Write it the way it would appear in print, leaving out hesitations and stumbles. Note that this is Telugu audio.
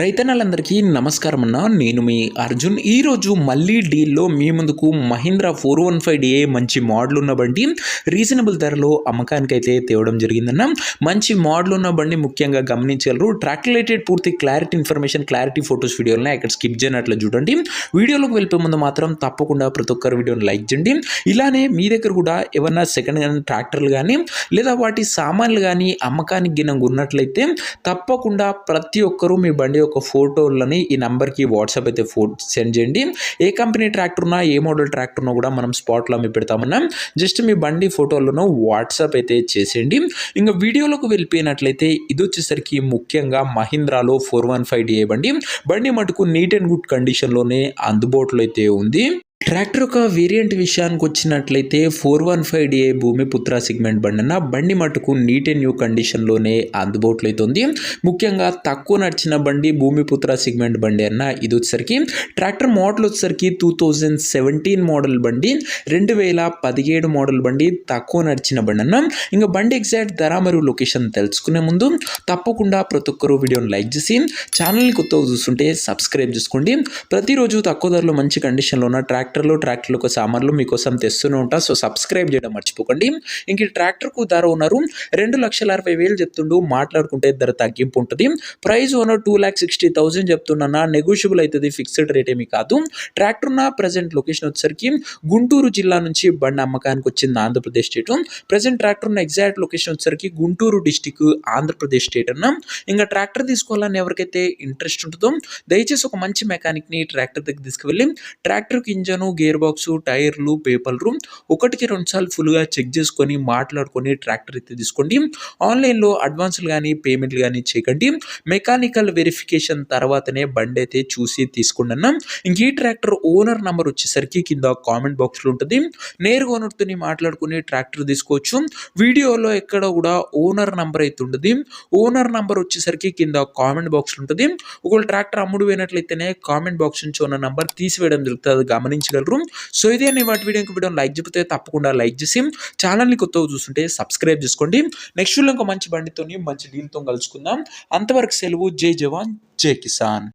రైతన్నలందరికీ నమస్కారం అన్న. నేను మీ అర్జున్. ఈరోజు మళ్ళీ డీల్లో మీ ముందుకు మహీంద్రా 415 మంచి మోడల్ ఉన్న బండి రీజనబుల్ ధరలో అమ్మకానికైతే తేవడం జరిగిందన్న. మంచి మోడల్ ఉన్న బండి ముఖ్యంగా గమనించగలరు. ట్రాక్ రిలేటెడ్ పూర్తి క్లారిటీ ఇన్ఫర్మేషన్, క్లారిటీ ఫొటోస్ వీడియోలను ఇక్కడ స్కిప్ చేయనట్లు చూడండి. వీడియోలోకి వెళ్ళిపోయే ముందు మాత్రం తప్పకుండా ప్రతి ఒక్కరు వీడియోని లైక్ చేయండి. ఇలానే మీ దగ్గర కూడా ఏమన్నా సెకండ్ హ్యాండ్ ట్రాక్టర్లు కానీ లేదా వాటి సామాన్లు కానీ అమ్మకానికి గినంగా ఉన్నట్లయితే తప్పకుండా ప్రతి ఒక్కరూ మీ బండి యొక్క ఫోటోలని ఈ నెంబర్కి వాట్సాప్ అయితే సెండ్ చేయండి. ఏ కంపెనీ ట్రాక్టర్ ఉన్నా, ఏ మోడల్ ట్రాక్టర్ ఉన్నా కూడా మనం స్పాట్లో అమ్మి పెడతామన్నా. జస్ట్ మీ బండి ఫోటోలను వాట్సాప్ అయితే చేసేయండి. ఇంకా వీడియోలోకి వెళ్ళిపోయినట్లయితే ఇది వచ్చేసరికి ముఖ్యంగా మహీంద్రాలో 415 బండి మటుకు నీట్ అండ్ గుడ్ కండిషన్లోనే అందుబాటులో అయితే ఉంది. ట్రాక్టర్ యొక్క వేరియంట్ విషయానికి వచ్చినట్లయితే 415 భూమిపుత్ర సెగ్మెంట్ బండి అన్న. బండి మటుకు నీట్ అండ్ న్యూ కండిషన్లోనే అందుబాటులో అయితే ఉంది. ముఖ్యంగా తక్కువ నడిచిన బండి భూమిపుత్ర సెగ్మెంట్ బండి అన్న. ఇది వచ్చేసరికి ట్రాక్టర్ మోడల్ వచ్చేసరికి 2017 మోడల్ బండి, 2017 మోడల్ బండి, తక్కువ నడిచిన బండి అన్న. ఇంకా బండి ఎగ్జాక్ట్ ధర మరియు లొకేషన్ తెలుసుకునే ముందు తప్పకుండా ప్రతి ఒక్కరు వీడియోని లైక్ చేసి ఛానల్ని కొత్తగా చూస్తుంటే సబ్స్క్రైబ్ చేసుకోండి. ప్రతిరోజు తక్కువ ధరలో మంచి కండిషన్లో ఉన్న ట్రాక్టర్లకు సామాన్లు మీకోసం తెస్తూనే ఉంటా. సో సబ్స్క్రైబ్ చేయడం మర్చిపోకండి. ఇంక ఈ ట్రాక్టర్కు ధర ఓనరు 2,60,000 చెప్తుండు. మాట్లాడుకుంటే ధర తగ్గింపు ఉంటుంది. ప్రైస్ ఓనర్ 2,60,000 చెప్తున్నా. నెగోషియబుల్ అవుతుంది, ఫిక్స్డ్ రేట్ ఏమి కాదు. ట్రాక్టర్ ఉన్న ప్రజెంట్ లొకేషన్ వచ్చేసరికి గుంటూరు జిల్లా నుంచి బండి అమ్మకానికి వచ్చింది, ఆంధ్రప్రదేశ్ స్టేట్. ప్రజెంట్ ట్రాక్టర్ ఉన్న ఎగ్జాక్ట్ లొకేషన్ వచ్చేసరికి గుంటూరు డిస్టిక్, ఆంధ్రప్రదేశ్ స్టేట్ అన్న. ఇంకా ట్రాక్టర్ తీసుకోవాలని ఎవరికైతే ఇంట్రెస్ట్ ఉంటుందో దయచేసి ఒక మంచి మెకానిక్ని ట్రాక్టర్ దగ్గర తీసుకువెళ్ళి ట్రాక్టర్కి ఇంజను, గేర్ బాక్స్, టైర్లు, పేపర్లు 1-2 సార్లు ఫుల్గా చెక్ చేసుకొని మాట్లాడుకొని ట్రాక్టర్ అయితే తీసుకోండి. ఆన్లైన్లో అడ్వాన్స్లు కానీ పేమెంట్లు కానీ చేయకండి. మెకానికల్ వెరిఫికేషన్ తర్వాతనే బండి అయితే చూసి తీసుకోండి అన్న. ఇంక ఈ ట్రాక్టర్ ఓనర్ నెంబర్ వచ్చేసరికి కింద కామెంట్ బాక్స్లో ఉంటుంది. నేరుగా ఓనర్తో మాట్లాడుకుని ట్రాక్టర్ తీసుకోవచ్చు. వీడియోలో ఎక్కడ కూడా ఓనర్ నెంబర్ అయితే ఉంటుంది. ఓనర్ నెంబర్ వచ్చేసరికి కింద కామెంట్ బాక్స్లో ఉంటుంది. ఒకవేళ ట్రాక్టర్ అమ్ముడు పోయినట్లయితేనే కామెంట్ బాక్స్ నుంచి ఓనర్ నెంబర్ తీసివేయడం జరుగుతుంది, గమనించగలరు. సో ఇదే నేను వాటి వీడియోని లైక్ చెప్తే తప్పకుండా లైక్ చేసి ఛానల్ని కొత్తగా చూస్తుంటే సబ్స్క్రైబ్ చేసుకోండి. నెక్స్ట్ వీడియో ఇంకా మంచి బండితో మంచి డీల్తో కలుసుకుందాం. అంతవరకు సెలవు. జై జవాన్, జై కిసాన్.